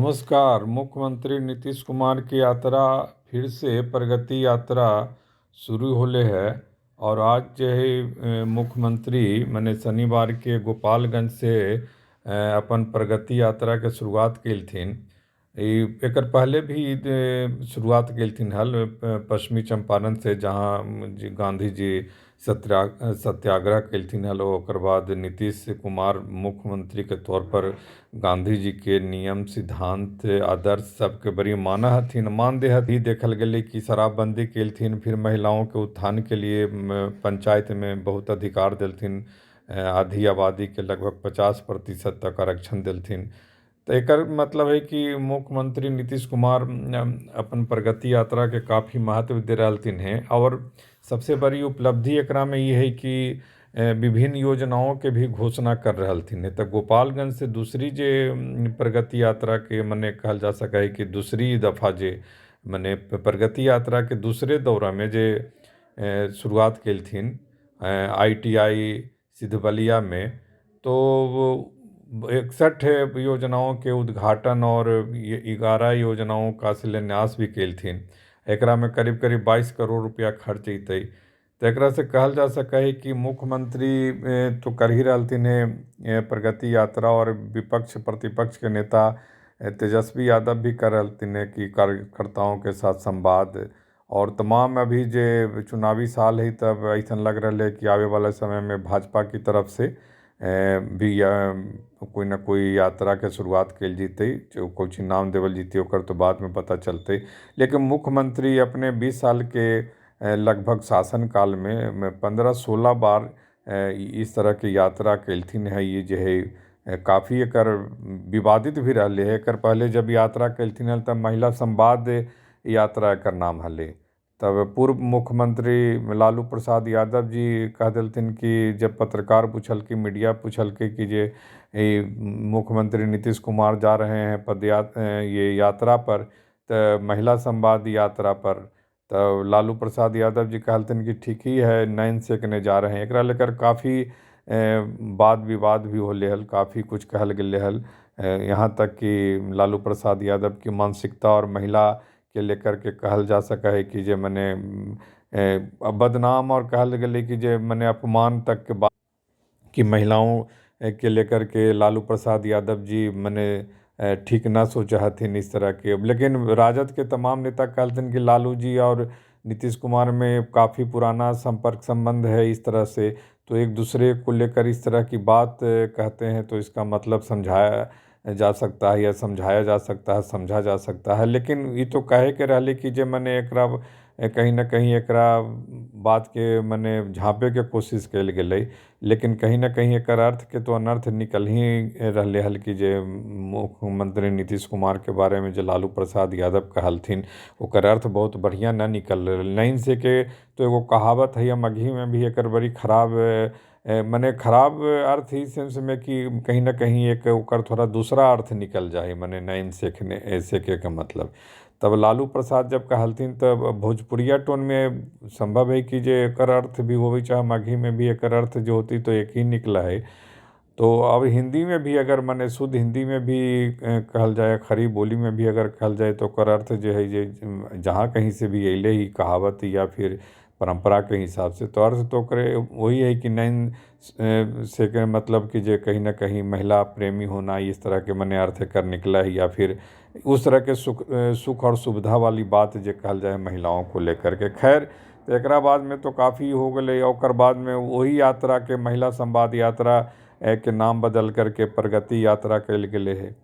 नमस्कार। मुख्यमंत्री नीतीश कुमार की यात्रा फिर से प्रगति यात्रा शुरू होले है। और आज जो है मुख्यमंत्री मने शनिवार के गोपालगंज से अपन प्रगति यात्रा के शुरुआत केलथिन। एकर पहले भी शुरुआत केलथिन हल पश्चिमी चंपारण से, जहाँ गांधी जी सत्याग्रह केलथिन हल। ओकर बाद नीतीश कुमार मुख्यमंत्री के तौर पर गांधी जी के नियम सिद्धांत आदर्श सबके बड़ी माना हथिन, मानदेय हथी। देखल गेले कि शराबबंदी केलथिन, फिर महिलाओं के उत्थान के लिए पंचायत में बहुत अधिकार देलथिन। आधी आबादी के लगभग 50% तक आरक्षण देलथिन। तो एकर मतलब है कि मुख्यमंत्री नीतीश कुमार अपन प्रगति यात्रा के काफ़ी महत्व दे रहलथिन हैं। और सबसे बड़ी उपलब्धि एकरा में ये है कि विभिन्न योजनाओं के भी घोषणा कर रहलथिन है। तो गोपालगंज से दूसरी जे प्रगति यात्रा के मने कहल जा सका है कि दूसरी दफ़ा जे मने प्रगति यात्रा के दूसरे दौरा में जे शुरुआत केलथिन ITI सिद्धबलिया में। तो 61 योजनाओं के उद्घाटन और 11 योजनाओं का शिलान्यास भी केलथिन। एकरा में करीब करीब 22 करोड़ रुपया खर्च अतै। तो एकरा से कहल जा सका है कि मुख्यमंत्री तो कर ही रहलथिन है प्रगति यात्रा, और विपक्ष प्रतिपक्ष के नेता तेजस्वी यादव भी कर रहलथिन है कि कार्यकर्ताओं के साथ संवाद। और तमाम अभी जे चुनावी साल है, तब ऐसा लग रहा है कि आवे वाला समय में भाजपा की तरफ से भी कोई ना कोई यात्रा के शुरुआत कल जीते। जो कुछ नाम देवल जीते ओकर तो बाद में पता चलते। लेकिन मुख्यमंत्री अपने 20 साल के लगभग शासनकाल में 15-16 बार इस तरह की यात्रा केलथिन है। ये जो है काफ़ी एकर विवादित भी रहले है। एकर पहले जब यात्रा केलथिन है तब महिला संवाद यात्रा एकर नाम हले। तब पूर्व मुख्यमंत्री लालू प्रसाद यादव जी कह दिलथिन कि जब पत्रकार पूछल कि मीडिया पूछल कि जे मुख्यमंत्री नीतीश कुमार जा रहे हैं ये यात्रा पर, तो महिला संवाद यात्रा पर, तो लालू प्रसाद यादव जी कहलथिन कि ठीक ही है, नैन सेकने जा रहे हैं। एकरा लेकर काफ़ी वाद विवाद भी होले हल, काफ़ी कुछ कहल गेले हल। यहाँ तक कि लालू प्रसाद यादव की मानसिकता और महिला के लेकर के कहल जा सका है कि जे मने बदनाम, और कहल गेले कि जे मने अपमान तक के बात कि महिलाओं के लेकर के लालू प्रसाद यादव जी मने ठीक ना सोचा हथिन इस तरह के। लेकिन राजद के तमाम नेता कहलथिन कि लालू जी और नीतीश कुमार में काफ़ी पुराना संपर्क संबंध है इस तरह से, तो एक दूसरे को लेकर इस तरह की बात कहते हैं तो इसका मतलब समझाया जा सकता है या समझाया जा सकता है, समझा जा सकता है। लेकिन ये तो कहे के रहले कि जे मने एकरा कहीं ना कहीं एकरा बात के मने झाँपे के कोशिश कल गेलै। लेकिन कहीं ना कहीं एकर अर्थ के तो अनर्थ निकल ही रहले हल कि जे मुख्यमंत्री नीतीश कुमार के बारे में जो लालू प्रसाद यादव कहलथिन ओकर अर्थ बहुत बढ़िया ना निकल रहे। नहीं से के तो एगो कहावत है मगही में भी एकर बड़ी खराब मने खराब अर्थ ही सेंस में कि कहीं ना कहीं एक ओकर थोड़ा दूसरा अर्थ निकल जाए, मने नैन सेकने सेके का मतलब। तब लालू प्रसाद जब कहलथिन तब भोजपुरिया टोन में संभव है कि जे एकर अर्थ भी होवे, चाहे मगही में भी एकर अर्थ जो होती तो एक ही निकला है। तो अब हिंदी में भी अगर मने शुद्ध हिंदी में भी कहल जाए, खरी बोली में भी अगर कहल जाए तो ओकर अर्थ जो है जे जहाँ कहीं से भी अले ही कहावत या फिर परंपरा के हिसाब से, तो अर्थ तो करे वही है कि नैन से के मतलब कि जे कहीं ना कहीं महिला प्रेमी होना, इस तरह के मने अर्थ कर निकला है। या फिर उस तरह के सुख और सुविधा वाली बात जे कहल जाए महिलाओं को लेकर के। खैर, तो एकरा बाद में तो काफ़ी हो गए। और बाद में वही यात्रा के महिला संवाद यात्रा के नाम बदल करके प्रगति यात्रा कल गेले है।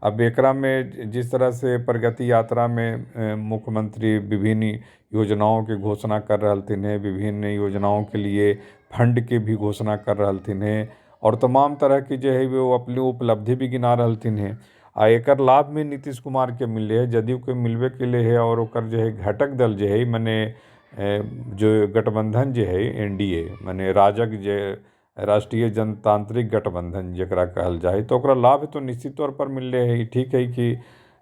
अब एकरा में जिस तरह से प्रगति यात्रा में मुख्यमंत्री विभिन्न योजनाओं की घोषणा कर रहलथिन है, विभिन्न योजनाओं के लिए फंड के भी घोषणा कर रहलथिन है, और तमाम तरह की जो है वो अपनी उपलब्धि भी गिना रहलथिन है। आ एकर लाभ में नीतीश कुमार के मिले है, जदयू के मिलबे के लिए है। और ओकर जो है घटक दल जो है मने जो गठबंधन जो है NDA मने राजग जे राष्ट्रीय जनतांत्रिक गठबंधन जकरा कहल जाए, तो ओकरा लाभ तो निश्चित तौर पर मिल रहे है। ठीक है कि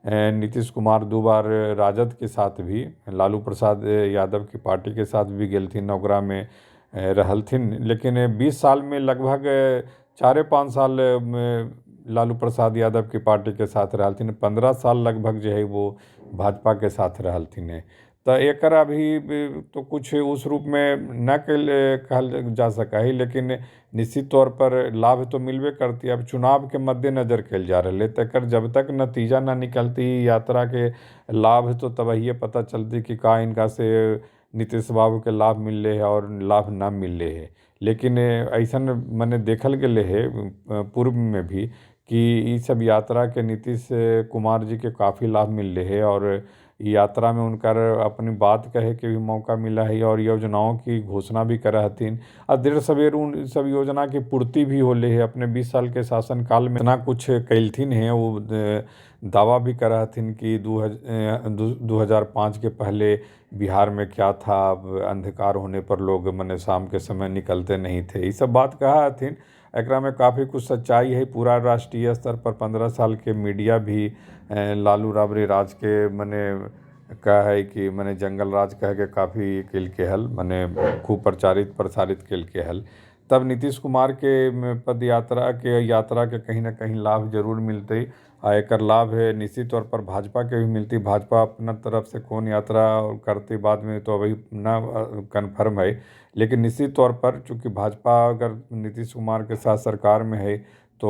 नीतीश कुमार 2 बार राजद के साथ भी, लालू प्रसाद यादव की पार्टी के साथ भी गेलथिन, ओकरा में रहलथिन। लेकिन 20 साल में लगभग 4-5 साल लालू प्रसाद यादव की पार्टी के साथ रहलथिन, 15 साल लगभग जो है वो भाजपा के साथ रहलथिन। तो एकर अभी तो कुछ उस रूप में न कहल जा सका ही, लेकिन निश्चित तौर पर लाभ तो मिलबे करती है। अब चुनाव के मद्देनजर कल जा रहे तकर जब तक नतीजा ना निकलती यात्रा के लाभ तो तबहिए पता चलती कि का इनका से नीतीश बाबू के लाभ मिल रहे है और लाभ ना मिल रहे है। लेकिन ऐसा मैंने देखल गए है पूर्व में भी कि ये सब यात्रा के नीतीश कुमार जी के काफ़ी लाभ मिल रहे है और यात्रा में उनका अपनी बात कहे के भी मौका मिला है और योजनाओं की घोषणा भी करा हथिन। और देर सवेर उन सब योजना की पूर्ति भी होले है। अपने 20 साल के शासनकाल में इतना कुछ कैलथिन है, वो दावा भी करा हथिन कि 2005 के पहले बिहार में क्या था, अब अंधकार होने पर लोग मने शाम के समय निकलते नहीं थे, ये सब बात कहा हथिन। एकरा में काफ़ी कुछ सच्चाई है। पूरा राष्ट्रीय स्तर पर 15 साल के मीडिया भी लालू राबड़ी राज के मने का है कि मने जंगल राज कह के काफ़ी किल के हल मने खूब प्रचारित प्रसारित किल के हल। तब नीतीश कुमार के पद यात्रा के कहीं ना कहीं लाभ जरूर मिलते। आ एकर लाभ है निश्चित तौर पर भाजपा के भी मिलती। भाजपा अपना तरफ से कौन यात्रा करती बाद में तो अभी ना कन्फर्म है, लेकिन निश्चित तौर पर चूंकि भाजपा अगर नीतीश कुमार के साथ सरकार में है तो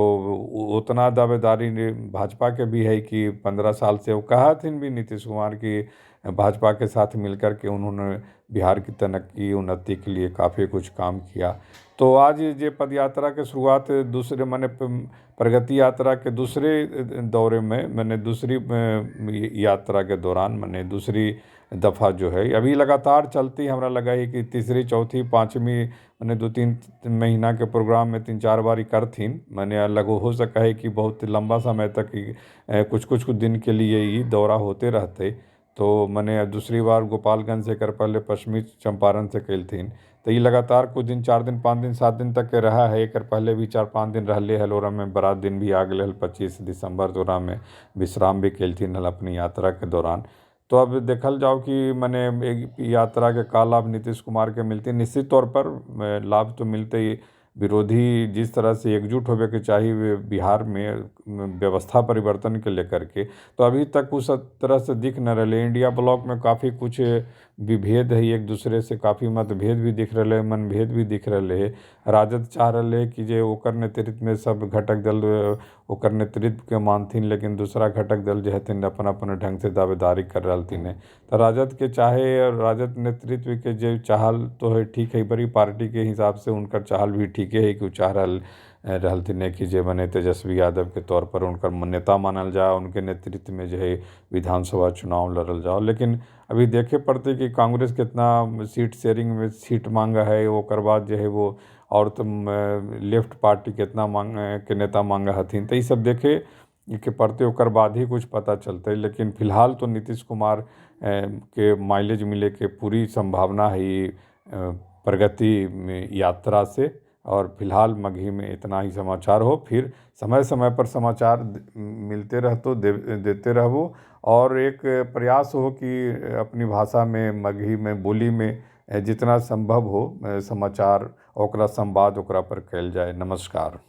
उतना दावेदारी भाजपा के भी है कि 15 साल से वो कहा थी भी नीतीश कुमार की भाजपा के साथ मिलकर के उन्होंने बिहार की तरक्की उन्नति के लिए काफ़ी कुछ काम किया। तो आज ये पद यात्रा के शुरुआत दूसरे मैंने प्रगति यात्रा के दूसरे दौरे में मैंने दूसरी यात्रा के दौरान मैंने दूसरी दफ़ा जो है अभी लगातार चलती। हमरा लगा है कि तीसरी चौथी पाँचवीं मैंने 2-3 महीना के प्रोग्राम में 3-4 बार करथिन। मैंने अलग हो सका है कि बहुत लंबा समय तक कुछ कुछ दिन के लिए ये दौरा होते रहते। तो मैंने दूसरी बार गोपालगंज से कर पहले पश्चिमी चंपारण से कैलथिन। तो ये लगातार कुछ दिन 4 दिन 5 दिन 7 दिन तक के रहा है। एकर पहले भी 4-5 दिन रहले हल। और में बड़ा दिन भी आ गए हल 25 दिसंबर दौरा में विश्राम भी कैलथिन हल अपनी यात्रा के दौरान। तो अब देखल जाओ कि मैंने यात्रा के का लाभ नीतीश कुमार के मिलते। निश्चित तौर पर लाभ तो मिलते ही। विरोधी जिस तरह से एकजुट होवे के चाहिए बिहार में व्यवस्था परिवर्तन के लेकर के, तो अभी तक उस तरह से दिख न रहे। इंडिया ब्लॉक में काफ़ी कुछ विभेद है, एक दूसरे से काफ़ी मतभेद भी दिख रहे है, मनभेद भी दिख रहे है। राजद चाह रहे है कि जे ओकर नेतृत्व में सब घटक दल ओकर नेतृत्व के मानथिन, लेकिन दूसरा घटक दल जो हथिन अपन अपन ढंग से दावेदारी कर रहलथिन। तो राजद के चाहे राजद नेतृत्व के जो चाहल तो है ठीक है, बड़ी पार्टी के हिसाब से उनकर चाहल भी ठीक है कि चाह रहलथिन कि जे बने तेजस्वी यादव के तौर पर उनकर नेता मानल जाए, उनके नेतृत्व में जो है विधानसभा चुनाव लड़ल जाओ। लेकिन अभी देखे पड़ते कि कांग्रेस कितना सीट शेयरिंग में सीट मांगा है, ओकर बाद जो है वो और तो लेफ्ट पार्टी कितना के नेता मांगा हथिन। तो ये सब देखे के पड़ते ओकर बाद ही कुछ पता चलते। लेकिन फिलहाल तो नीतीश कुमार के माइलेज मिले के पूरी संभावना है प्रगति यात्रा से। और फिलहाल मगही में इतना ही समाचार हो। फिर समय समय पर समाचार मिलते रहतो देते रहो। और एक प्रयास हो कि अपनी भाषा में मगही में बोली में जितना संभव हो समाचार ओकरा संवाद ओकरा पर कल जाए। नमस्कार।